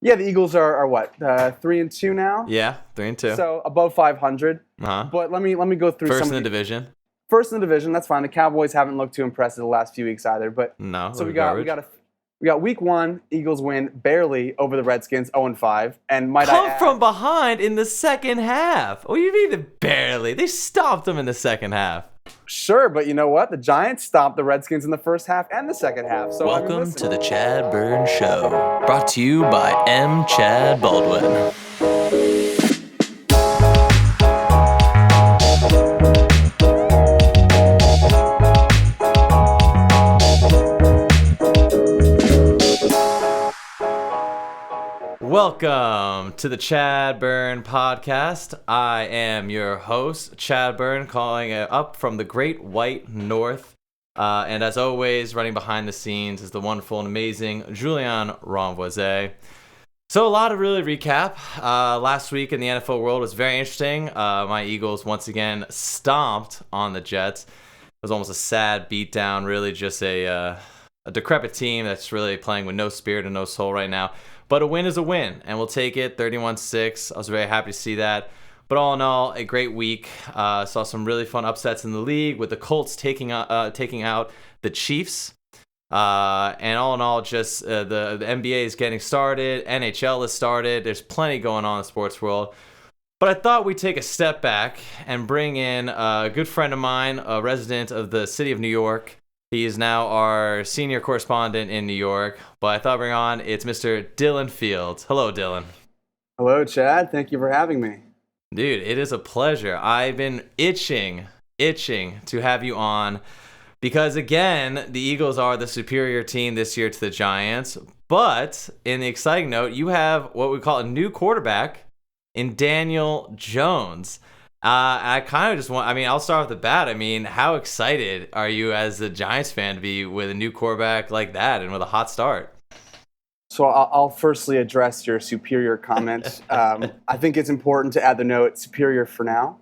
Yeah, the Eagles are what 3-2 now. Yeah, 3-2. So above 500. But let me go through First some in the division. First in the division. That's fine. The Cowboys haven't looked too impressive the last few weeks either. But No, so we got week 1. Eagles win barely over the Redskins, 0-5, and come from behind in the second half. Oh, you mean barely? They stopped them in the second half. Sure, but you know what? The Giants stopped the Redskins in the first half and the second half. So welcome to the ChadBurn Show, brought to you by M. Chad Baldwin. Welcome to the ChadBurn podcast. I am your host, ChadBurn, calling it up from the Great White North. And as always, running behind the scenes is the wonderful and amazing Julian Renvoise. So a lot to really recap. Last week in the NFL world was very interesting. My Eagles once again stomped on the Jets. It was almost a sad beatdown, really just a decrepit team that's really playing with no spirit and no soul right now. But a win is a win, and we'll take it, 31-6. I was very happy to see that. But all in all, a great week. Saw some really fun upsets in the league with the Colts taking out the Chiefs. And all in all, just the NBA is getting started. NHL is started. There's plenty going on in the sports world. But I thought we'd take a step back and bring in a good friend of mine, a resident of the city of New York. He is now our senior correspondent in New York. But I thought bring on, it's Mr. Dillon Fields. Hello, Dillon. Hello, Chad. Thank you for having me. Dude, it is a pleasure. I've been itching to have you on because, again, the Eagles are the superior team this year to the Giants. But in the exciting note, you have what we call a new quarterback in Daniel Jones. I kind of just want, I'll start off the bat. How excited are you as a Giants fan to be with a new quarterback like that and with a hot start? So I'll firstly address your superior comment. I think it's important to add the note, superior for now.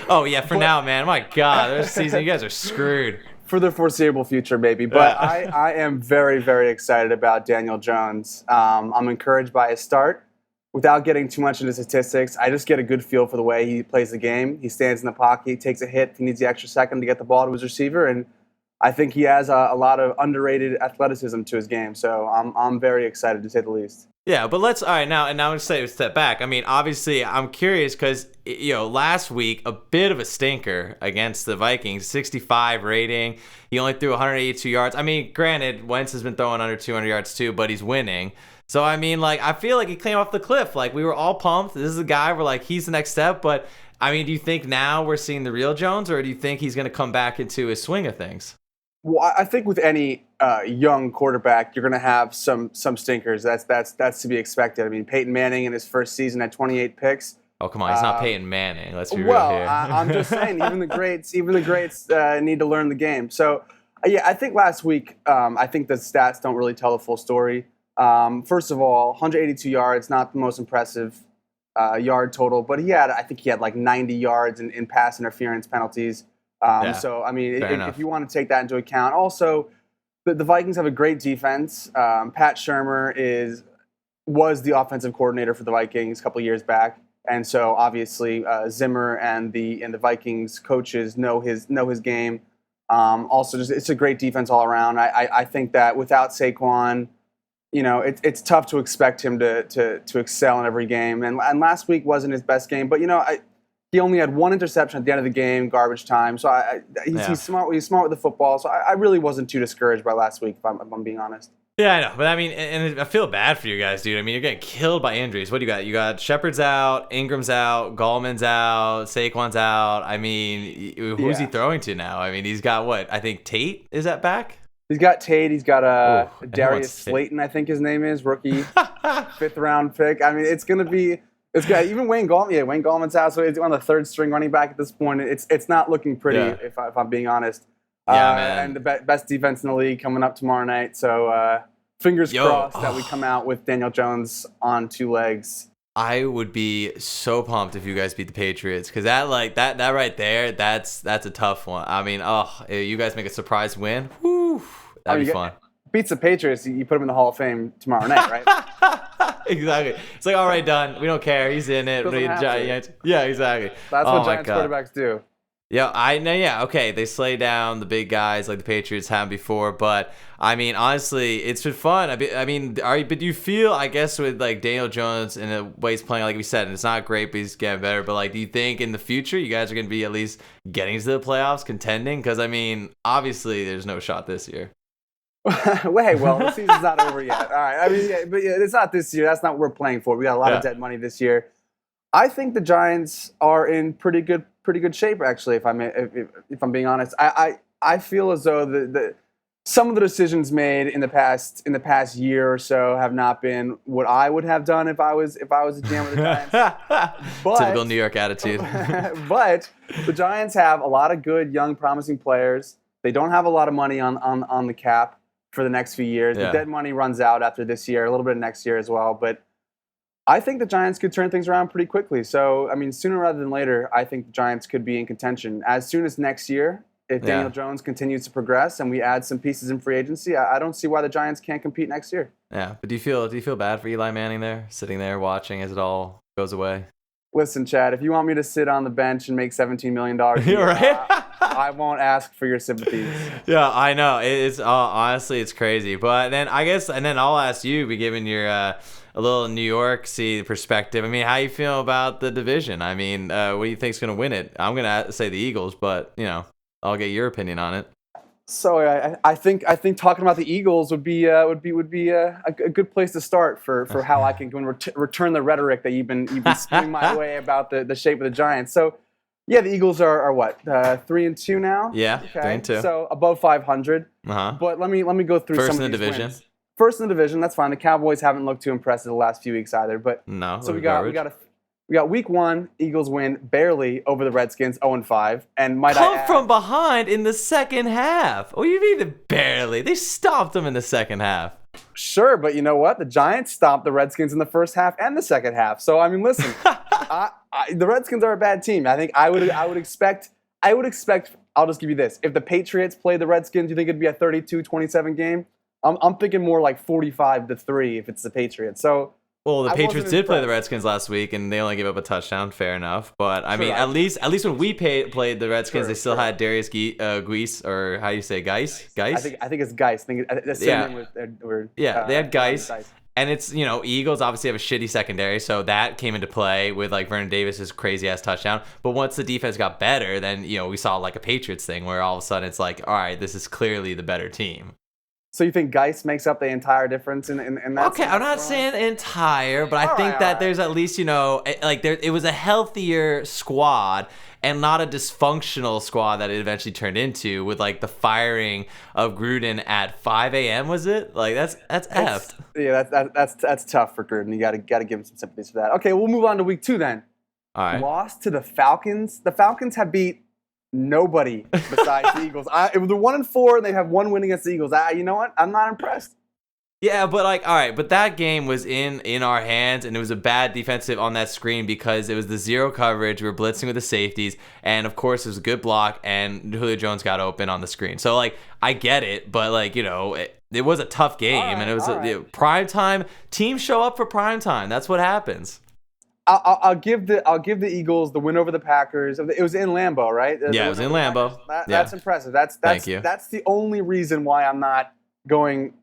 Oh, yeah, for now, man. My God, this season, you guys are screwed. For the foreseeable future, baby. But I am very, very excited about Daniel Jones. I'm encouraged by his start. Without getting too much into statistics, I just get a good feel for the way he plays the game. He stands in the pocket, he takes a hit, he needs the extra second to get the ball to his receiver, and I think he has a lot of underrated athleticism to his game. So I'm very excited, to say the least. Yeah, but now I'm going to say a step back. Obviously, I'm curious because, last week, a bit of a stinker against the Vikings, 65 rating. He only threw 182 yards. Granted, Wentz has been throwing under 200 yards too, but he's winning. So, I feel like he came off the cliff. Like, we were all pumped. This is a guy where, he's the next step. But, do you think now we're seeing the real Jones, or do you think he's going to come back into his swing of things? Well, I think with any young quarterback, you're going to have some stinkers. That's to be expected. Peyton Manning in his first season had 28 picks. Oh, come on. He's not Peyton Manning. Let's be real here. I'm just saying, even the greats need to learn the game. So, yeah, I think last week, I think the stats don't really tell the full story. First of all, 182 yards, not the most impressive yard total, but I think he had like 90 yards in pass interference penalties. So, if you want to take that into account. Also, the Vikings have a great defense. Pat Shurmur was the offensive coordinator for the Vikings a couple of years back. And so, obviously, Zimmer and the Vikings coaches know his game. Also, it's a great defense all around. I think that without Saquon, it's tough to expect him to excel in every game. And last week wasn't his best game, but he only had one interception at the end of the game, garbage time. So he's smart. He's smart with the football. So I really wasn't too discouraged by last week, if I'm being honest. Yeah, I know. But and I feel bad for you guys, dude. You're getting killed by injuries. What do you got? You got Shepard's out, Ingram's out, Gallman's out, Saquon's out. Who's he throwing to now? He's got what? I think Tate is at back. He's got Tate. He's got Darius Slayton, I think his name is, rookie, 5th round pick. It's going to be. It's got even Wayne Gallman. Yeah, Wayne Gallman's out, so he's on the 3rd string running back at this point. It's not looking pretty, if I'm being honest. Yeah, man. And the best defense in the league coming up tomorrow night. So fingers crossed that we come out with Daniel Jones on 2 legs. I would be so pumped if you guys beat the Patriots, because that right there, that's a tough one. You guys make a surprise win. Whew, that'd be fun. beats the Patriots, you put him in the Hall of Fame tomorrow night, right? Exactly. It's like, all right, done. We don't care. He's in it. Doesn't have to. Yeah, exactly. That's Oh what my Giants God. quarterbacks do. Yeah, I know. Yeah, okay. They slay down the big guys like the Patriots have before, but I mean, honestly, it's been fun. But do you feel, I guess, with like Daniel Jones and the way he's playing, like we said, and it's not great, but he's getting better. But like, do you think in the future you guys are going to be at least getting to the playoffs, contending? Because I mean, obviously, there's no shot this year. Well, the season's not over yet. All right. I mean, but it's not this year. That's not what we're playing for. We got a lot of dead money this year. I think the Giants are in pretty good shape, actually. If I'm being honest, I feel as though some of the decisions made in the past year or so have not been what I would have done if I was a GM of the Giants. Typical New York attitude. But the Giants have a lot of good, young, promising players. They don't have a lot of money on the cap for the next few years. Yeah. The dead money runs out after this year, a little bit of next year as well. But I think the Giants could turn things around pretty quickly. So, I mean, sooner rather than later, I think the Giants could be in contention. As soon as next year, if Daniel Jones continues to progress and we add some pieces in free agency, I don't see why the Giants can't compete next year. Yeah, but do you feel bad for Eli Manning there, sitting there watching as it all goes away? Listen, Chad, if you want me to sit on the bench and make $17 million a year, right? I won't ask for your sympathies. Yeah, I know. It's honestly, it's crazy. But then I guess, and then I'll ask you, be given your a little New York perspective. I mean, how you feel about the division? I mean, what do you think's going to win it? I'm going to say the Eagles, but I'll get your opinion on it. So I think talking about the Eagles would be a good place to start for how I can go and return the rhetoric that you've been spewing my way about the shape of the Giants. So yeah, the Eagles are what 3-2 now. Yeah, okay. 3-2. So above 500. But let me go through First some in the of these division. wins. First in the division, that's fine. The Cowboys haven't looked too impressive the last few weeks either. But no, so we got week 1, Eagles win barely over the Redskins, 0-5, and might I add, from behind in the second half. Oh, you mean barely? They stopped them in the second half. Sure, but you know what? The Giants stopped the Redskins in the first half and the second half. So I mean, listen, the Redskins are a bad team. I think I would expect. I'll just give you this: if the Patriots played the Redskins, you think it'd be a 32-27 game? I'm thinking more like 45-3 if it's the Patriots. So. Well, the Patriots did play the Redskins last week, and they only gave up a touchdown. Fair enough, but I mean, at least when we played the Redskins, they still had Darius Geis, or how do you say Geis? Geis? I think it's Geis. They had Geis. And it's, Eagles obviously have a shitty secondary, so that came into play with like Vernon Davis's crazy ass touchdown. But once the defense got better, then we saw like a Patriots thing where all of a sudden it's like, all right, this is clearly the better team. So you think Geis makes up the entire difference in that? Okay, I'm not saying entire, but I think that there's at least, it was a healthier squad and not a dysfunctional squad that it eventually turned into with like the firing of Gruden at 5 a.m. Was it? Like that's effed. Yeah, that's tough for Gruden. You gotta give him some sympathies for that. Okay, we'll move on to week 2 then. All right. Lost to the Falcons. The Falcons have beat nobody besides the Eagles. They're 1-4 and they have one win against the Eagles. You know what? I'm not impressed. Yeah, but all right, but that game was in our hands, and it was a bad defensive on that screen because it was the zero coverage. We were blitzing with the safeties, and of course it was a good block, and Julio Jones got open on the screen. So I get it, but it was a tough game, and it was prime time. Teams show up for prime time. That's what happens. I'll give the Eagles the win over the Packers. It was in Lambeau, right? Yeah, it was in Lambeau. That's impressive. Thank you. That's the only reason why I'm not going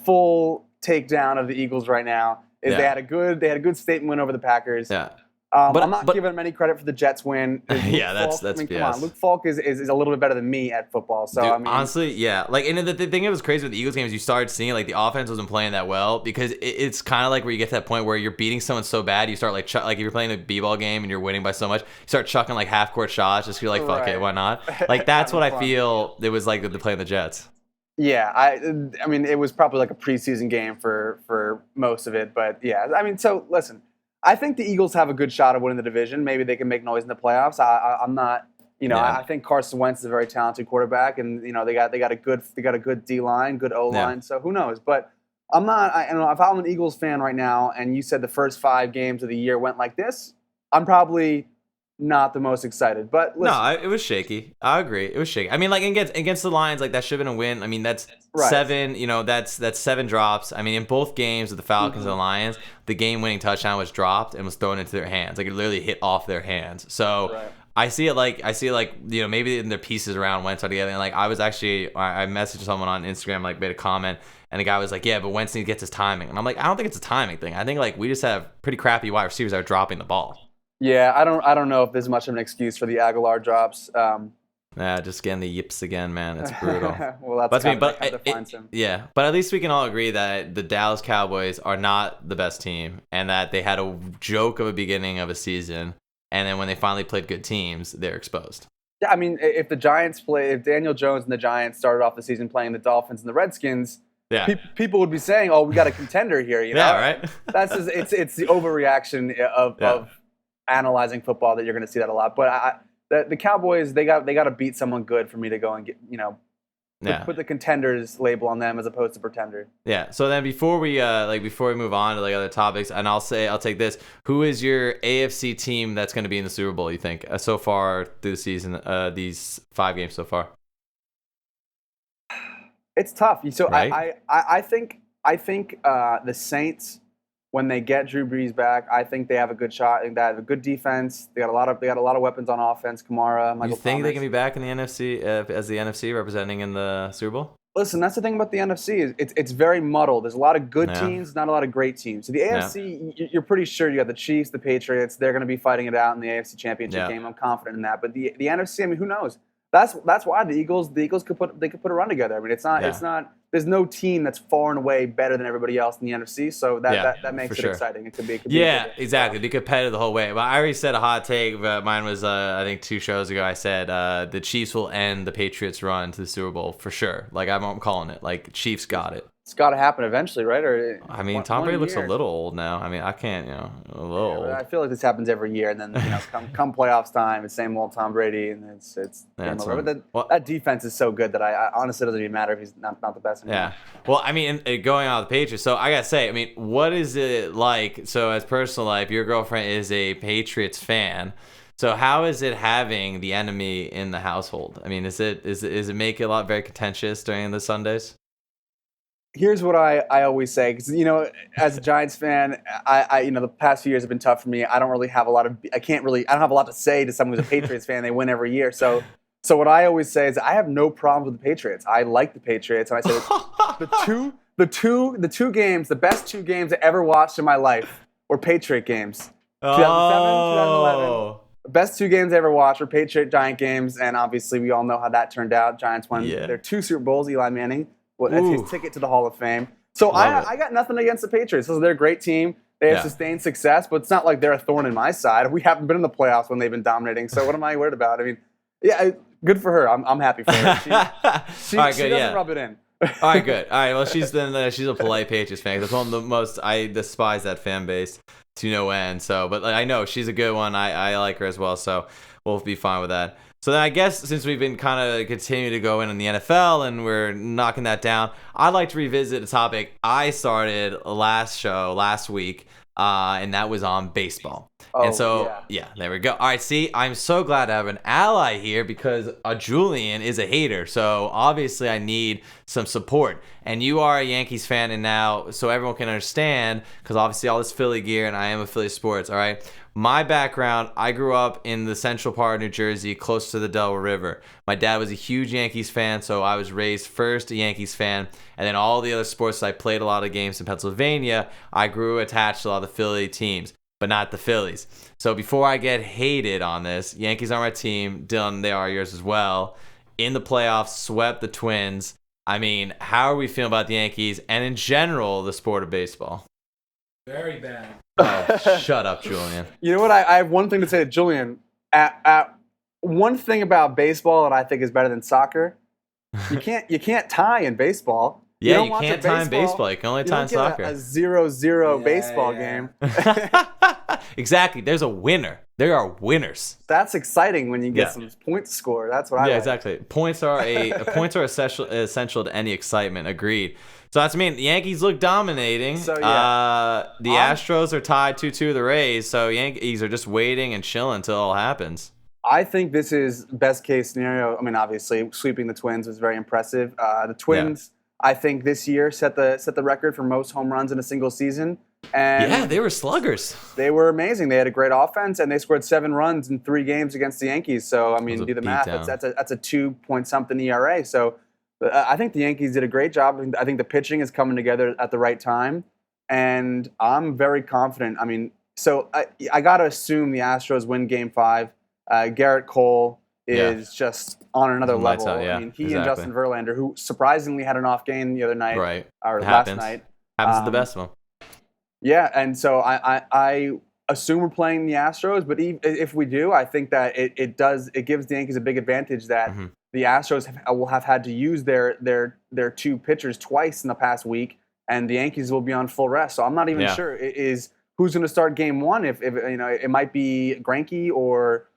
full takedown of the Eagles right now. Is they had a good statement win over the Packers. Yeah. But I'm not giving them any credit for the Jets win. Yeah, that's come BS. on, Luke Falk is a little bit better than me at football. So Dude, I mean, honestly, yeah. And the thing that was crazy with the Eagles game is you started seeing the offense wasn't playing that well because it's kind of like where you get to that point where you're beating someone so bad you start like if you're playing a b-ball game and you're winning by so much, you start chucking half court shots just feel fuck it, why not? That's what I feel it was like to playing the Jets. Yeah, I mean it was probably like a preseason game for most of it, but yeah, I mean so listen. I think the Eagles have a good shot of winning the division. Maybe they can make noise in the playoffs. I'm not, I think Carson Wentz is a very talented quarterback, and they got a good D line, good O line. Yeah. So who knows? But I'm not. If I'm an Eagles fan right now, and you said the first 5 games of the year went like this, I'm probably not the most excited. But listen, It was shaky. I agree. It was shaky. I mean, like against the Lions, like that should have been a win. I mean, that's Right. 7. You know, that's 7 drops. I mean, in both games with the Falcons and the Lions, the game-winning touchdown was dropped and was thrown into their hands. Like it literally hit off their hands. So. Right. I see it like you know, maybe in their pieces around Wentz are together, and like I messaged someone on Instagram, like made a comment, and the guy was like, yeah, but Wentz needs to get his timing, and I'm like, I don't think it's a timing thing. I think like we just have pretty crappy wide receivers that are dropping the ball. Yeah, I don't know if there's much of an excuse for the Aguilar drops. Yeah, just getting the yips again, man. It's brutal. Well, that's kind of defines him. Yeah, but at least we can all agree that the Dallas Cowboys are not the best team, and that they had a joke of a beginning of a season. And then when they finally played good teams, they're exposed. Yeah, I mean, if Daniel Jones and the Giants started off the season playing the Dolphins and the Redskins, people would be saying, "Oh, we got a contender here." You know, yeah, right. That's just, it's the overreaction of analyzing football that you're going to see that a lot. But the Cowboys, they got to beat someone good for me to go and get, put the contenders label on them as opposed to pretender. Yeah. So then before we move on to like other topics, and I'll take this: who is your AFC team that's going to be in the Super Bowl? You think so far through the season, these 5 games so far? It's tough. So right? I think the Saints, when they get Drew Brees back, I think they have a good shot. I think they have a good defense. They got a lot of weapons on offense. Kamara, Michael. You think Thomas. They can be back in the NFC as the NFC representing in the Super Bowl? Listen, that's the thing about the NFC is it's very muddled. There's a lot of good teams, not a lot of great teams. So the AFC, you're pretty sure you got the Chiefs, the Patriots. They're going to be fighting it out in the AFC Championship game. I'm confident in that. But the NFC, I mean, who knows? That's why the Eagles could put a run together. I mean, it's not. There's no team that's far and away better than everybody else in the NFC. So that makes it exciting. It could be exactly. Be competitive the whole way. But I already said a hot take. But mine was I think 2 shows ago. I said the Chiefs will end the Patriots' run to the Super Bowl for sure. Like I'm calling it. Like Chiefs got it. It's got to happen eventually, right? Or I mean, Tom Brady looks a little old now. I mean, I can't, a little old. I feel like this happens every year, and then come playoffs time, it's same old Tom Brady, and it's game over. But that defense is so good that I honestly doesn't even matter if he's not the best anymore. Yeah. Well, I mean, going on with the Patriots, so I gotta say, I mean, what is it like? So, as personal life, your girlfriend is a Patriots fan. So, how is it having the enemy in the household? I mean, is it make it a lot very contentious during the Sundays? Here's what I always say, because as a Giants fan, I the past few years have been tough for me. I don't really have I don't have a lot to say to someone who's a Patriots fan. They win every year, so what I always say is I have no problems with the Patriots. I like the Patriots, and I say the best 2 games I ever watched in my life were Patriot games. 2007, 2011. The best 2 games I ever watched were Patriot-Giant games, and obviously we all know how that turned out. Giants won their 2 Super Bowls. Eli Manning. That's his ticket to the Hall of Fame. So I got nothing against the Patriots. So they're a great team. They have sustained success, but it's not like they're a thorn in my side. We haven't been in the playoffs when they've been dominating. So what am I worried about? I mean, good for her. I'm happy for her. She doesn't rub it in. All right, good. All right, well, she's a polite Patriots fan. That's one of the most I despise that fan base to no end. So, but I know she's a good one. I like her as well. So we'll be fine with that. So then I guess since we've been kind of continuing to go in the NFL and we're knocking that down, I'd like to revisit a topic I started last week, and that was on baseball. And so, there we go. All right, see, I'm so glad to have an ally here because Julian is a hater. So obviously I need some support. And you are a Yankees fan, and now, so everyone can understand, because obviously all this Philly gear, and I am a Philly sports, all right? My background, I grew up in the central part of New Jersey, close to the Delaware River. My dad was a huge Yankees fan, so I was raised first a Yankees fan. And then all the other sports, I played a lot of games in Pennsylvania. I grew attached to a lot of the Philly teams, but not the Phillies. So before I get hated on this, Yankees are my team. Dillon, they are yours as well. In the playoffs, swept the Twins. I mean, how are we feeling about the Yankees and in general, the sport of baseball? Very bad. Oh, shut up, Julian. You know what? I have one thing to say to Julian. One thing about baseball that I think is better than soccer, you can't tie in baseball. Yeah, you can't tie in baseball. You can only tie in soccer. A 0-0 baseball game. exactly. There's a winner. There are winners. That's exciting when you get some points scored. That's what I like. Exactly. Points are essential to any excitement. Agreed. So that's the Yankees look dominating. So, the Astros are tied 2-2 with the Rays. So Yankees are just waiting and chilling until it all happens. I think this is best case scenario. I mean, obviously, sweeping the Twins was very impressive. The Twins, I think, this year set the record for most home runs in a single season. And they were sluggers. They were amazing. They had a great offense, and they scored 7 runs in 3 games against the Yankees. So, I mean, do the math. That's a 2-point-something ERA. So, I think the Yankees did a great job. I think the pitching is coming together at the right time, and I'm very confident. I mean, so I got to assume the Astros win Game 5. Garrett Cole is just on another level. I mean, he and Justin Verlander, who surprisingly had an off game the other night, or last night. Happens to the best of them. Yeah, and so I assume we're playing the Astros, but if we do, I think that it gives the Yankees a big advantage that the Astros will have had to use their 2 pitchers twice in the past week, and the Yankees will be on full rest. So I'm not even sure who's going to start Game 1. If it might be Greinke or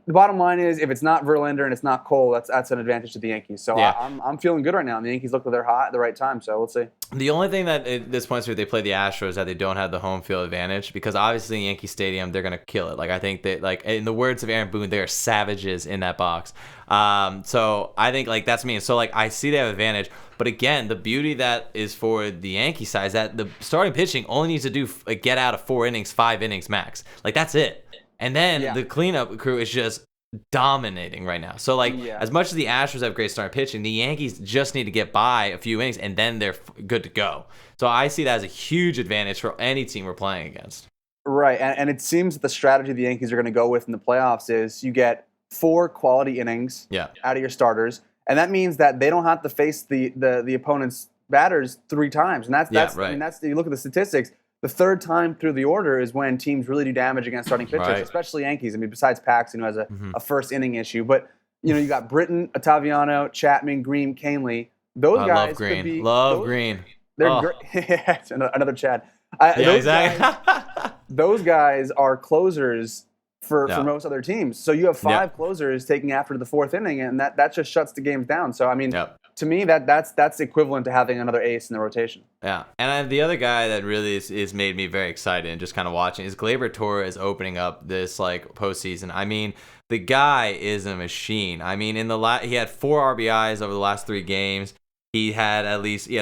the bottom line is if it's not Verlander and it's not Cole, that's an advantage to the Yankees. So I'm feeling good right now. And the Yankees look like they're hot at the right time. So we'll see. The only thing that at this point where they play the Astros that they don't have the home field advantage because obviously in Yankee Stadium they're gonna kill it. Like I think that in the words of Aaron Boone, they are savages in that box. So I think that's me. So I see they have advantage. But again, the beauty that is for the Yankee side is that the starting pitching only needs to do get out of 4 innings, 5 innings max. That's it. And then the cleanup crew is just dominating right now. So, as much as the Astros have great starting pitching, the Yankees just need to get by a few innings, and then they're good to go. So, I see that as a huge advantage for any team we're playing against. Right, and it seems that the strategy the Yankees are going to go with in the playoffs is you get 4 quality innings out of your starters, and that means that they don't have to face the opponent's batters 3 times. And that's right. I mean, you look at the statistics. The 3rd time through the order is when teams really do damage against starting pitchers, especially Yankees. I mean, besides Paxton, who has a first inning issue. But, you got Britton, Ottaviano, Chapman, Green, Canley. Those guys love Green. Could be... Love Green. They're great. Another Chad. Exactly. Those guys are closers for most other teams. So you have 5 closers taking after the 4th inning, and that just shuts the games down. So, I mean... To me, that's equivalent to having another ace in the rotation. Yeah, and the other guy that really is made me very excited and just kind of watching is Gleyber Torres opening up this postseason. I mean, the guy is a machine. I mean, he had 4 RBIs over the last 3 games. He had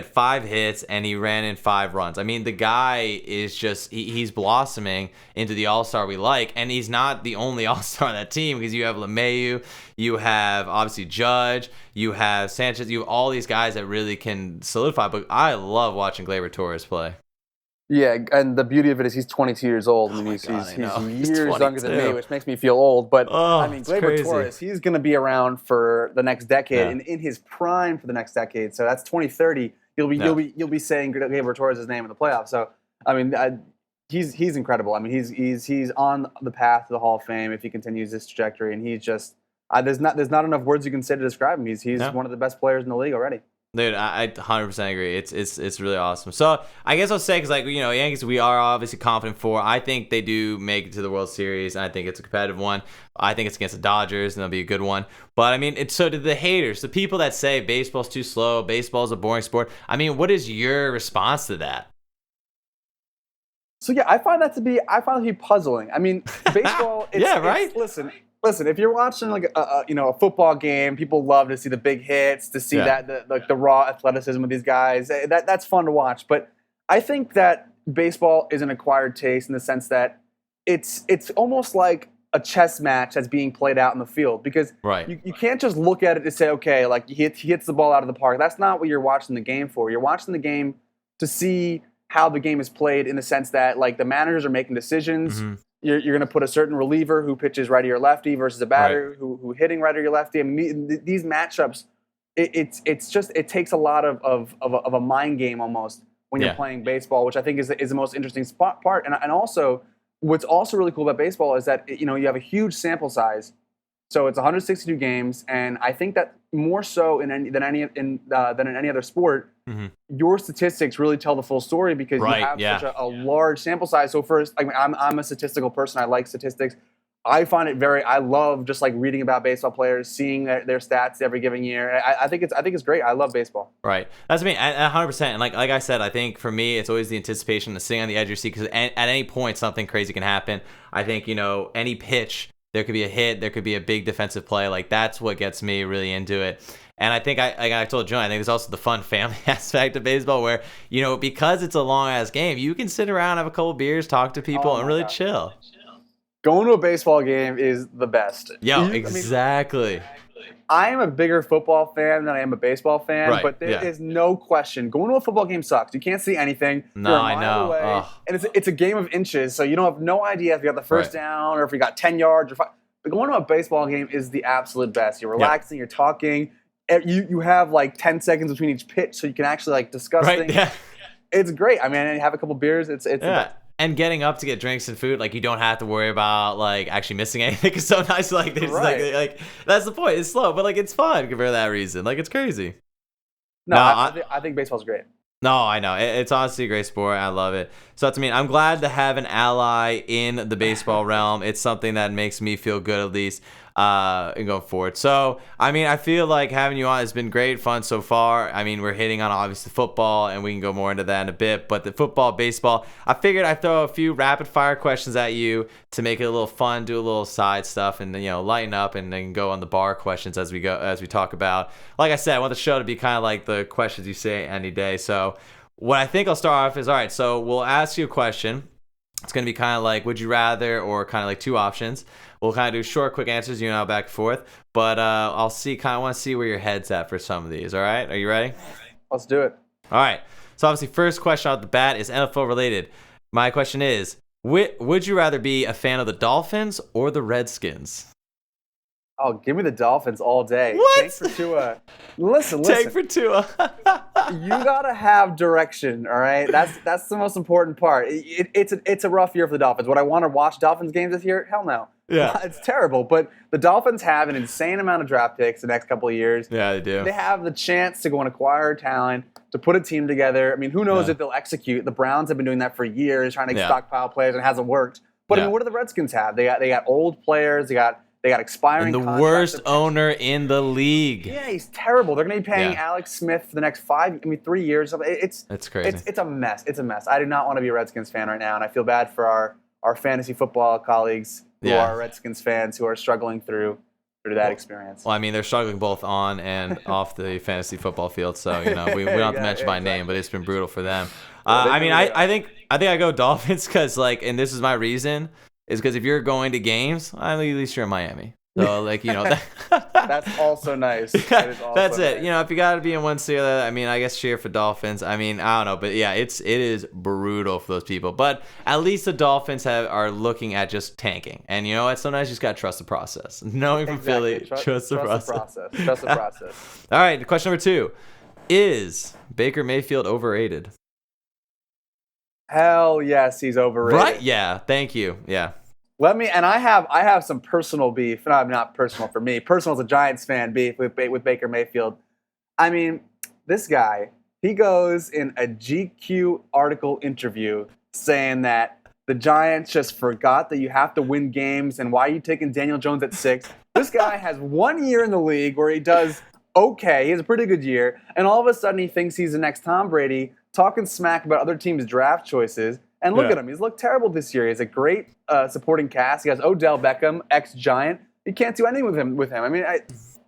5 hits and he ran in 5 runs. I mean, the guy is just he's blossoming into the all-star we like, and he's not the only all-star on that team because you have LeMahieu, you have obviously Judge, you have Sanchez, you have all these guys that really can solidify. But I love watching Gleyber Torres play. Yeah, and the beauty of it is he's 22 years old. He's years younger than me, which makes me feel old. But Gleyber Torres, he's going to be around for the next decade, and in his prime for the next decade. So that's 2030. You'll be saying Gleyber Torres' name in the playoffs. So I mean, he's incredible. I mean, he's on the path to the Hall of Fame if he continues this trajectory, and he's just there's not enough words you can say to describe him. He's one of the best players in the league already. Dude, I 100% agree. It's really awesome. So I guess I'll say, because Yankees, we are obviously confident for. I think they do make it to the World Series. And I think it's a competitive one. I think it's against the Dodgers, and it'll be a good one. But I mean, so to the haters, the people that say baseball's too slow, baseball's a boring sport. I mean, what is your response to that? So I find that to be puzzling. I mean, baseball. Listen, if you're watching a football game, people love to see the big hits, to see the raw athleticism of these guys. That's fun to watch. But I think that baseball is an acquired taste in the sense that it's almost like a chess match that's being played out in the field, because you can't just look at it and say, okay, he hits the ball out of the park. That's not what you're watching the game for. You're watching the game to see how the game is played, in the sense that the managers are making decisions. Mm-hmm. You're going to put a certain reliever who pitches righty or lefty versus a batter who hitting righty or lefty. I mean, these matchups, it takes a lot of a mind game almost when you're playing baseball, which I think is the most interesting part. And also, what's also really cool about baseball is that you have a huge sample size, so it's 162 games, and I think that more so than in any other sport, your statistics really tell the full story because Right, you have yeah. such a large sample size. So first, I mean, I'm a statistical person. I like statistics. I find it I love just like reading about baseball players, seeing their stats every given year. I think it's great. I love baseball. Right. That's me, 100%. And like I said, I think for me, it's always the anticipation of sitting on the edge of your seat because at any point, something crazy can happen. I think, any pitch, there could be a hit, there could be a big defensive play. Like, that's what gets me really into it. And I think I told John, I think there's also the fun family aspect of baseball where, because it's a long-ass game, you can sit around, have a couple beers, talk to people, and really chill. Going to a baseball game is the best. Exactly. I am a bigger football fan than I am a baseball fan, Right, but there is no question. Going to a football game sucks. You can't see anything. No, You're a I mile know. away, Ugh. and it's a game of inches, so you don't have no idea if you got the first down or if you got 10 yards. But going to a baseball game is the absolute best. You're relaxing. You're talking. You have like 10 seconds between each pitch, so you can actually like discuss things. Yeah. It's great. I mean, you have a couple beers. It's the best. And getting up to get drinks and food, like you don't have to worry about like actually missing anything. It's so nice. Like there's like that's the point. It's slow, but like it's fun for that reason. Like it's crazy. I think baseball's great. No, I know. It's honestly a great sport. I love it. So that's I'm glad to have an ally in the baseball realm. It's something that makes me feel good at least and going forward. So, I feel like having you on has been great fun so far. We're hitting on obviously football, and we can go more into that in a bit. But the football, baseball, I figured I'd throw a few rapid fire questions at you to make it a little fun, do a little side stuff, and lighten up, and then go on the bar questions as we talk about. Like I said, I want the show to be kind of like the questions you say any day. So, what I think I'll start off is, all right, so we'll ask you a question. It's going to be kind of like, would you rather, or kind of like two options. We'll kind of do short, quick answers, back and forth. But I'll want to see where your head's at for some of these. All right? Are you ready? Let's do it. All right. So obviously, first question out the bat is NFL related. My question is, would you rather be a fan of the Dolphins or the Redskins? Oh, give me the Dolphins all day. What? Tank for Tua. Listen. Tank for Tua. You gotta have direction, all right? That's the most important part. It's a rough year for the Dolphins. Would I want to watch Dolphins games this year? Hell no. Yeah. It's terrible. But the Dolphins have an insane amount of draft picks the next couple of years. Yeah, they do. They have the chance to go and acquire talent, to put a team together. Who knows if they'll execute? The Browns have been doing that for years, trying to stockpile players, and it hasn't worked. But what do the Redskins have? They got old players. They got expiring and the worst owner in the league. Yeah, he's terrible. They're going to be paying Alex Smith for the next 3 years. It's crazy. It's a mess. It's a mess. I do not want to be a Redskins fan right now, and I feel bad for our fantasy football colleagues who are Redskins fans who are struggling through that experience. Well, they're struggling both on and off the fantasy football field, so we don't have to mention by name, but it's been brutal for them. I think I go Dolphins because and this is my reason. Is because if you're going to games, at least you're in Miami. So, that's also nice. That's it. If you got to be in one city, I guess cheer for Dolphins. I don't know. But, yeah, it is brutal for those people. But at least the Dolphins are looking at just tanking. And you know what? Sometimes you just got to trust the process. Knowing from Philly, trust the process. Trust the process. All right, question number 2. Is Baker Mayfield overrated? Hell yes, he's overrated. Right? Yeah. Thank you. Yeah. I have some personal beef. No, not personal for me. Personal as a Giants fan beef with Baker Mayfield. This guy, he goes in a GQ article interview saying that the Giants just forgot that you have to win games and why are you taking Daniel Jones at 6? This guy has 1 year in the league where he does okay. He has a pretty good year. And all of a sudden he thinks he's the next Tom Brady, talking smack about other teams' draft choices. And look at him. He's looked terrible this year. He has a great supporting cast. He has Odell Beckham, ex-Giant. You can't do anything with him.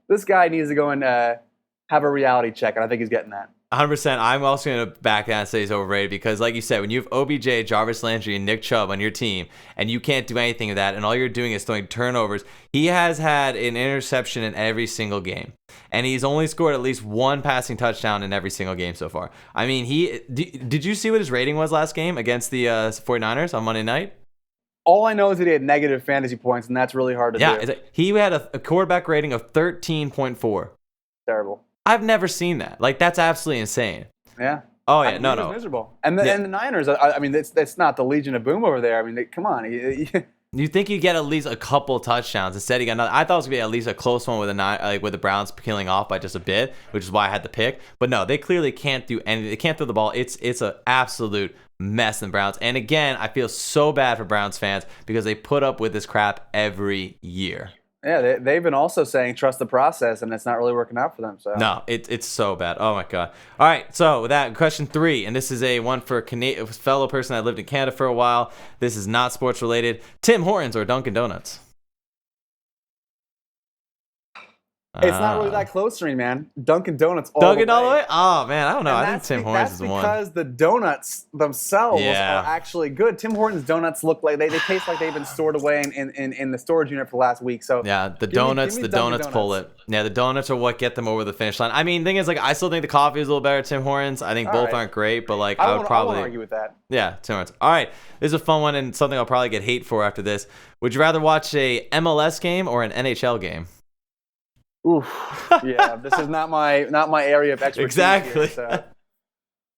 This guy needs to go and have a reality check, and I think he's getting that. 100%. I'm also going to back that and say he's overrated because, like you said, when you have OBJ, Jarvis Landry, and Nick Chubb on your team, and you can't do anything of that, and all you're doing is throwing turnovers, he has had an interception in every single game. And he's only scored at least one passing touchdown in every single game so far. Did you see what his rating was last game against the 49ers on Monday night? All I know is that he had negative fantasy points, and that's really hard to do. Yeah, he had a quarterback rating of 13.4. Terrible. I've never seen that. That's absolutely insane. Yeah. Oh, yeah. He was miserable. And the Niners, it's not the Legion of Boom over there. Come on. You think you get at least a couple touchdowns. Instead, you got another. I thought it was gonna be at least a close one with with the Browns peeling off by just a bit, which is why I had to pick. But no, they clearly can't do anything. They can't throw the ball. It's an absolute mess in the Browns. And again, I feel so bad for Browns fans because they put up with this crap every year. Yeah, they've been also saying trust the process, and it's not really working out for them. So no, it's so bad. Oh my god. All right, so with that, question 3, and this is a one for a fellow person that lived in Canada for a while. This is not sports related. Tim Hortons or Dunkin' Donuts? It's not really that close to me, man. Dunkin' Donuts all Dunkin' the way. all the way? Oh, man, I don't know. And I think Tim Hortons is the one. That's because the donuts themselves Yeah. are actually good. Tim Hortons donuts look like they taste like they've been stored away in the storage unit for the last week. So yeah, the give donuts me Dunkin' donuts pull it. Yeah, the donuts are what get them over the finish line. I mean, the thing is, like, I still think the coffee is a little better at Tim Hortons. I think All both right. aren't great, but like I would probably won't argue with that. Yeah, Tim Hortons. All right, this is a fun one and something I'll probably get hate for after this. Would you rather watch a MLS game or an NHL game? Oof. Yeah, this is not my area of expertise. Exactly. Here,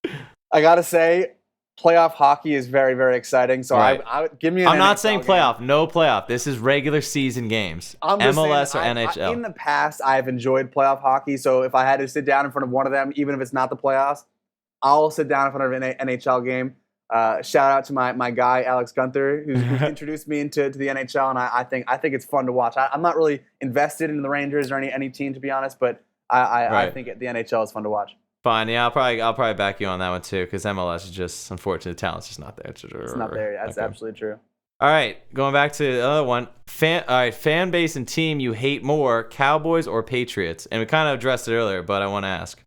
so. I gotta say, playoff hockey is very, very exciting. So Right. I would give me. An I'm not NHL saying game. playoff. No playoff. This is regular season games. I'm just MLS saying, or NHL. in the past, I've enjoyed playoff hockey. So if I had to sit down in front of one of them, even if it's not the playoffs, I'll sit down in front of an NHL game. Shout out to my guy Alex Gunther, who's introduced me to the NHL, and I think it's fun to watch. I'm not really invested in the Rangers or any team, to be honest, but I think the NHL is fun to watch. Fine, yeah, I'll probably back you on that one too, because MLS is just, unfortunately, the talent's just not there. It's not there. That's absolutely true. All right, going back to the other one. All right, fan base and team you hate more, Cowboys or Patriots? And we kind of addressed it earlier, but I want to ask.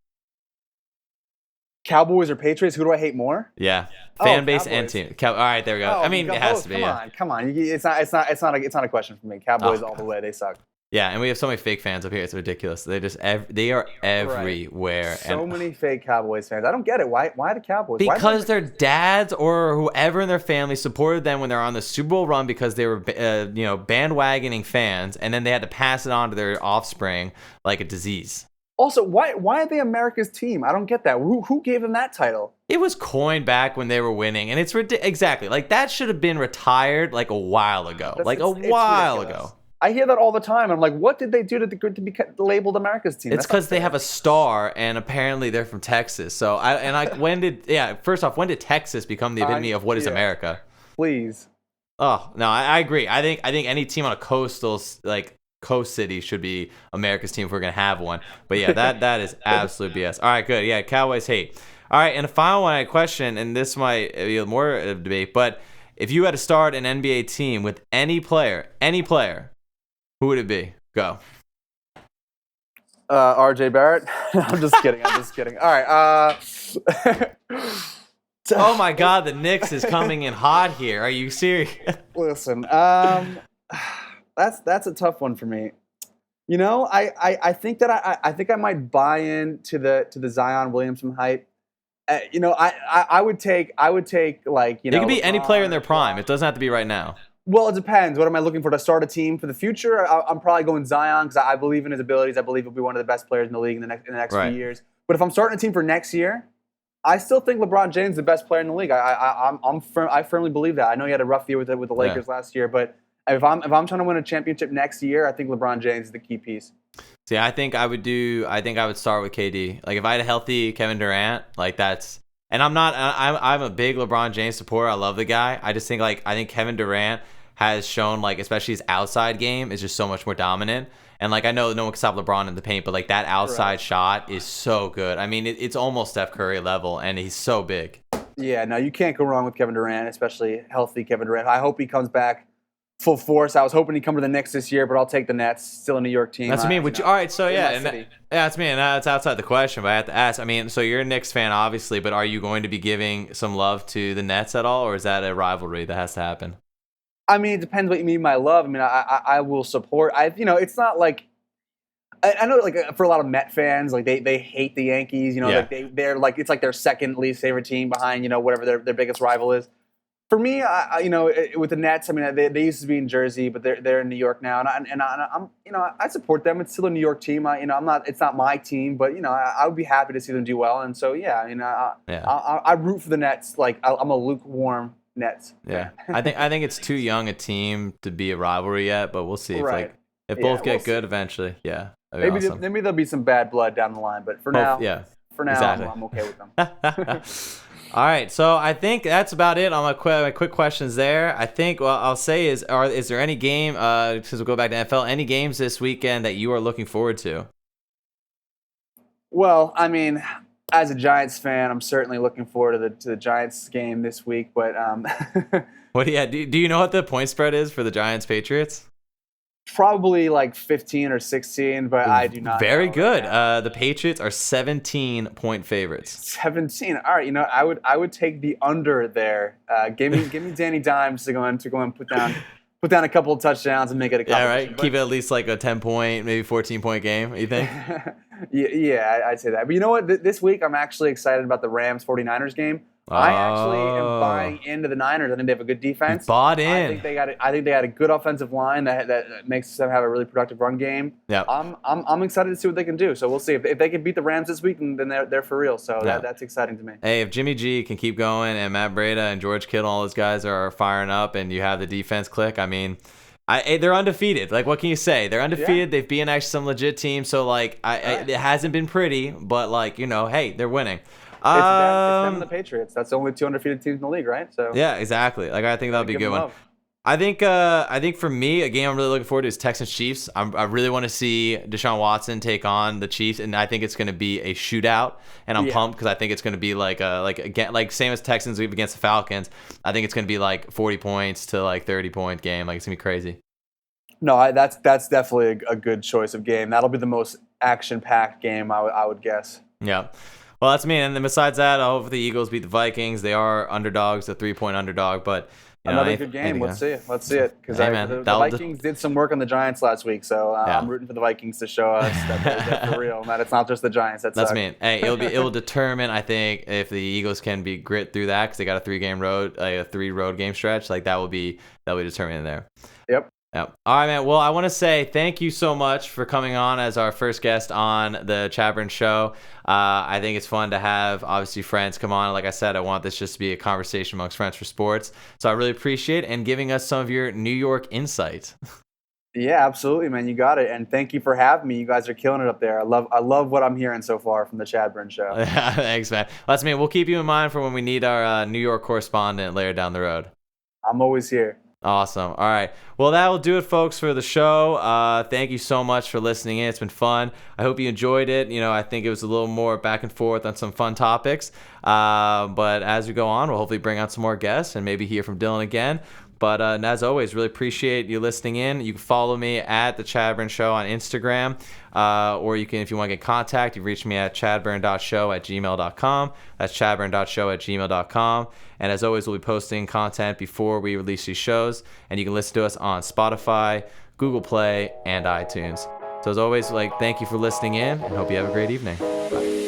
Cowboys or Patriots? Who do I hate more? Yeah, fan base Cowboys. and team. All right, there we go. Oh, I mean, it has to be. Come on. It's not a question for me. Cowboys all the way. They suck. Yeah, and we have so many fake fans up here. It's ridiculous. They are everywhere. Right. So many fake Cowboys fans. I don't get it. Why the Cowboys? Because their dads or whoever in their family supported them when they're on the Super Bowl run because they were bandwagoning fans, and then they had to pass it on to their offspring like a disease. Also, why are they America's team? I don't get that. Who gave them that title? It was coined back when they were winning, and it's exactly like that should have been retired like a while ago. It's while ridiculous. ago. I hear that all the time. I'm like, what did they do to be labeled America's team? It's because they have a star, and apparently they're from Texas. So first off, when did Texas become the epitome of what is America? Please. Oh no, I agree. I think any team on a coastal coast city should be America's team if we're gonna have one. But yeah, that is absolute BS. All right, good. Yeah, Cowboys hate. All right, and the final one I question, and this might be more of a debate, but if you had to start an NBA team with any player, who would it be? Go. RJ Barrett. I'm just kidding. All right. Oh my God, the Knicks is coming in hot here. Are you serious? Listen, that's a tough one for me. You know, I think that I think I might buy into the Zion Williamson hype. I would take like It could be any player in their prime. It doesn't have to be right now. Well, it depends. What am I looking for to start a team for the future? I'm probably going Zion because I believe in his abilities. I believe he'll be one of the best players in the league in the next few years. But if I'm starting a team for next year, I still think LeBron James is the best player in the league. I firmly believe that. I know he had a rough year with the Lakers last year, but if I'm trying to win a championship next year, I think LeBron James is the key piece. See, I think I would start with KD. Like if I had a healthy Kevin Durant, like that's. And I'm a big LeBron James supporter. I love the guy. I just think I think Kevin Durant has shown especially his outside game is just so much more dominant. And I know no one can stop LeBron in the paint, but that outside shot is so good. I mean, it's almost Steph Curry level, and he's so big. Yeah, no, you can't go wrong with Kevin Durant, especially healthy Kevin Durant. I hope he comes back full force. I was hoping he'd come to the Knicks this year, but I'll take the Nets. Still a New York team. That's what I mean. All right, so that's me, and that's outside the question, but I have to ask. I mean, so you're a Knicks fan, obviously, but are you going to be giving some love to the Nets at all, or is that a rivalry that has to happen? I mean, it depends what you mean by love. I mean, I will support. It's not like I know for a lot of Met fans, they hate the Yankees. They're it's like their second least favorite team behind whatever their biggest rival is. For me, with the Nets, I mean, they used to be in Jersey, but they're in New York now, and I'm I support them. It's still a New York team. It's not my team, but I would be happy to see them do well. And so I root for the Nets. I'm a lukewarm Nets. Yeah, I think it's too young a team to be a rivalry yet, but we'll see Right. if Yeah, both get we'll see. good eventually. Yeah, that'd be Maybe awesome. maybe there'll be some bad blood down the line, but for now, Exactly. I'm okay with them. All right, so I think that's about it on my quick questions there. I think what I'll say is there any game, since we'll go back to NFL, any games this weekend that you are looking forward to? Well, I mean, as a Giants fan, I'm certainly looking forward to the Giants game this week. But What do you know what the point spread is for the Giants Patriots? probably like 15 or 16, but I do not. Very know good. right now. The Patriots are 17-point favorites. 17. All right, I would take the under there. Give me Danny Dimes to go and put down a couple of touchdowns and make it a couple. Yeah, right. Keep it at least like a 10-point, maybe 14-point game. You think? Yeah, I'd say that. But you know what? This week I'm actually excited about the Rams 49ers game. I actually am buying into the Niners. I think they have a good defense. Bought in. I think they got a good offensive line that makes them have a really productive run game. Yeah. I'm excited to see what they can do. So we'll see if they can beat the Rams this week, then they're for real. So that's exciting to me. Hey, if Jimmy G can keep going and Matt Breida and George Kittle, all those guys are firing up, and you have the defense click, I mean, they're undefeated. Like, what can you say? They're undefeated. Yeah. They've beaten actually some legit teams. So like, it hasn't been pretty, but like, hey, they're winning. It's them and the Patriots. That's the only two undefeated teams in the league, right? So yeah, exactly. Like, I think that'll be a good one. I think for me, a game I'm really looking forward to is Texans Chiefs. I really want to see Deshaun Watson take on the Chiefs, and I think it's going to be a shootout. And I'm pumped because I think it's going to be like same as Texans against the Falcons. I think it's going to be like 40 points to like 30-point game. Like, it's gonna be crazy. No, that's definitely a good choice of game. That'll be the most action-packed game, I would guess. Yeah. Well, that's me. And then besides that, I hope the Eagles beat the Vikings. They are underdogs, a 3-point underdog, but another good game. Let's see it. Because the Vikings did some work on the Giants last week, so I'm rooting for the Vikings to show us that they're for real, and that it's not just the Giants. That's me. Hey, it will determine, I think, if the Eagles can be grit through that, because they got a 3 road game stretch. Like, that'll be determined there. Yep. Yep. All right, man. Well, I want to say thank you so much for coming on as our first guest on the ChadBurn Show. I think it's fun to have, obviously, friends come on. Like I said, I want this just to be a conversation amongst friends for sports. So I really appreciate it, and giving us some of your New York insight. Yeah, absolutely, man. You got it. And thank you for having me. You guys are killing it up there. I love what I'm hearing so far from the ChadBurn Show. Thanks, man. Well, that's me. We'll keep you in mind for when we need our New York correspondent later down the road. I'm always here. Awesome. All right. Well, that will do it, folks, for the show. Thank you so much for listening in. It's been fun. I hope you enjoyed it. I think it was a little more back and forth on some fun topics. But as we go on, we'll hopefully bring out some more guests and maybe hear from Dillon again. But as always, really appreciate you listening in. You can follow me at The ChadBurn Show on Instagram. Or you can, if you want to get in contact, you can reach me at chadburn.show@gmail.com. That's chadburn.show@gmail.com. And as always, we'll be posting content before we release these shows. And you can listen to us on Spotify, Google Play, and iTunes. So as always, thank you for listening in, and hope you have a great evening. Bye.